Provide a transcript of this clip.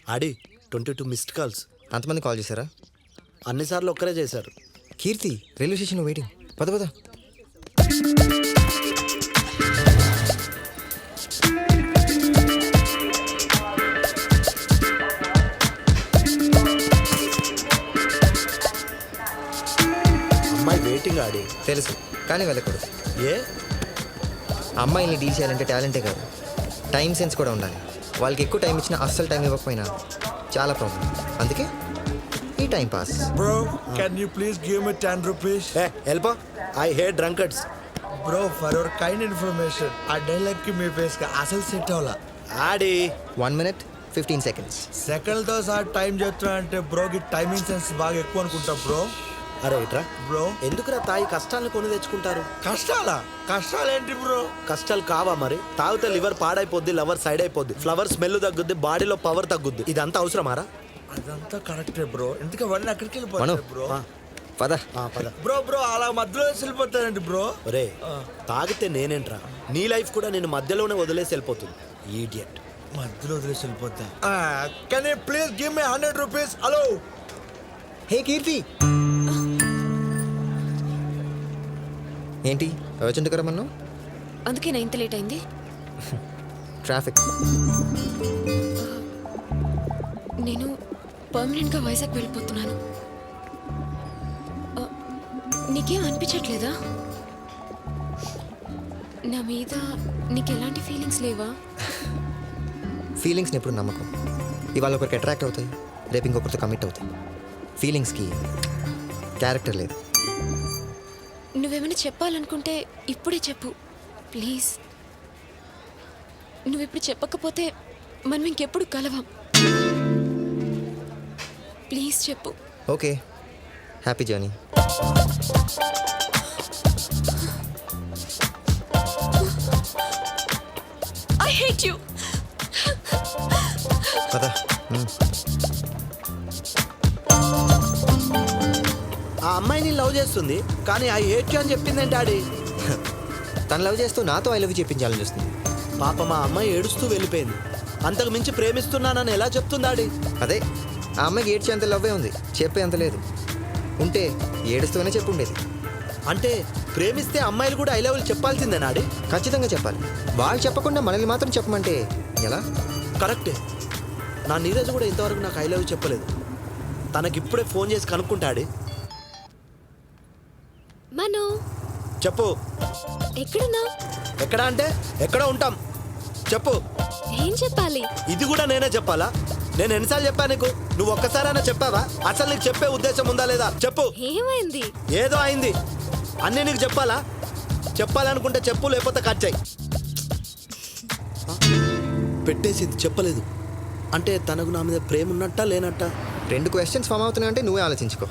ఆడి 22 missed calls. అంతమంది call చేశారా? అన్నిసార్లు ఒక్కరే చేశారు. కీర్తి రైల్వే స్టేషన్లో వెయిటింగ్. పద పద. అమ్మాయి వెయిటింగ్ ఆడి. తెలుసు, కానీ వెళ్ళకూడదు. ఏ అమ్మాయిని డీల్ చేయాలంటే టాలెంటే కాదు, టైం సెన్స్ కూడా ఉండాలి. వాళ్ళకి ఎక్కువ టైం ఇచ్చినా అస్సలు టైం ఇవ్వకపోయినా చాలా ప్రాబ్లం. అందుకే ఈ time pass. Bro, can you please give me 10 rupees? ఏ వెళ్ళిపో. I hate drunkards. Bro, for your kind information, ఆ డైలాగ్ కి మీ ఫేస్ కి అసలు సెట్ అవ్వాలా. ఆడి 1 minute 15 seconds. సెకండ్ తో సార్ టైం చెప్తున్నా అంటే బ్రోకి టైమింగ్ సెన్స్ బాగా ఎక్కువ అనుకుంటా బ్రో. అరే ఇట్రా. బ్రో ఎందుకురా తాయి కష్టాలను కొని తెచ్చుకుంటారు? కష్టాలు ఏంటి బ్రో? కష్టాలు కావా మరి? తాగితే లివర్ పాడైపోద్ది, లవర్ సైడ్ అయిపోద్ది, ఫ్లవర్ స్మెల్ తగ్గుద్ది, బాడీలో పవర్ తగ్గుద్ది. ఇదంతా అవసరమారా? అదంతా కరెక్టే బ్రో. ఎందుకు అవన్నీ అక్కడికి మను, వెళ్ళిపోతాయి బ్రో? పద. పద. బ్రో అలా మధ్యలో వెళ్ళిపోతానండి బ్రో. ఒరే తాగితే నేనేంట్రా, నీ లైఫ్ కూడా నేను మధ్యలోనే వదిలేసి వెళ్ళిపోతుంది. ఈడియట్. మధ్యలో వదిలేసి వెళ్ళిపోతా. Can you please give me 100 rupees? Hello. Hey Keerthi, ఏంటి అర్జెంట్ కదా మన్ను? అందుకే నా ఇంత లేట్ అయింది. ట్రాఫిక్. నేను పర్మనెంట్గా వైజాగ్ వెళ్ళిపోతున్నాను. నీకేం అనిపించట్లేదా? నా మీద నీకు ఎలాంటి ఫీలింగ్స్ లేవా? ఫీలింగ్స్ని ఎప్పుడు నమ్మకం. ఇవాళ ఒకరికి అట్రాక్ట్ అవుతాయి, రేపు ఇంకొకరితో కమిట్ అవుతాయి. ఫీలింగ్స్కి క్యారెక్టర్ లేదు. నువ్వేమైనా చెప్పాలనుకుంటే ఇప్పుడే చెప్పు ప్లీజ్. నువ్వు ఇప్పుడు చెప్పకపోతే మనం ఇంకెప్పుడు కలవం. ప్లీజ్ చెప్పు. Okay, happy journey. I hate you. పద. ఆ అమ్మాయిని లవ్ చేస్తుంది, కానీ ఐ హేట్ యు అని చెప్పిందేంటి ఆడి? తను లవ్ చేస్తూ నాతో ఐ లవ్ చెప్పించాలని చూస్తుంది. పాప మా అమ్మాయి ఏడుస్తూ వెళ్ళిపోయింది. అంతకు మించి ప్రేమిస్తున్నానని ఎలా చెప్తుంది ఆడి? అదే, ఆ అమ్మాయికి ఏడ్చేంత లవ్వే ఉంది, చెప్పే అంత లేదు. ఉంటే ఏడుస్తూనే చెప్పుండేది. అంటే ప్రేమిస్తే అమ్మాయిలు కూడా ఐ లవ్ చెప్పాల్సిందేనా ఆడి? ఖచ్చితంగా చెప్పాలి. వాళ్ళు చెప్పకుండా మనల్ని మాత్రం చెప్పమంటే ఎలా? కరెక్టే. నా నీరజ్ కూడా ఇంతవరకు నాకు ఐ లవ్ చెప్పలేదు. తనకిప్పుడే ఫోన్ చేసి కనుక్కుంటాడి. మను, చెప్పు. ఎక్కడున్నావు? ఎక్కడ అంటే ఎక్కడ ఉంటాం? చెప్పు. ఏం చెప్పాలి? ఇది కూడా నేనే చెప్పాలా? నేను ఎన్నిసార్లు చెప్పా నీకు? నువ్వు ఒక్కసారైనా చెప్పావా? అసలు నీకు చెప్పే ఉద్దేశం ఉందా లేదా? చెప్పు. ఏమైంది? ఏదో అయింది. అన్నీ నీకు చెప్పాలా? చెప్పాలనుకుంటే చెప్పు, లేకపోతే కట్ చేయి. పెట్టేసింది, చెప్పలేదు. అంటే తనకు నా మీద ప్రేమ ఉన్నట్టా లేనట్టా? 2 questions ఫామ్ అవుతున్నాయంటే నువ్వే ఆలోచించుకో.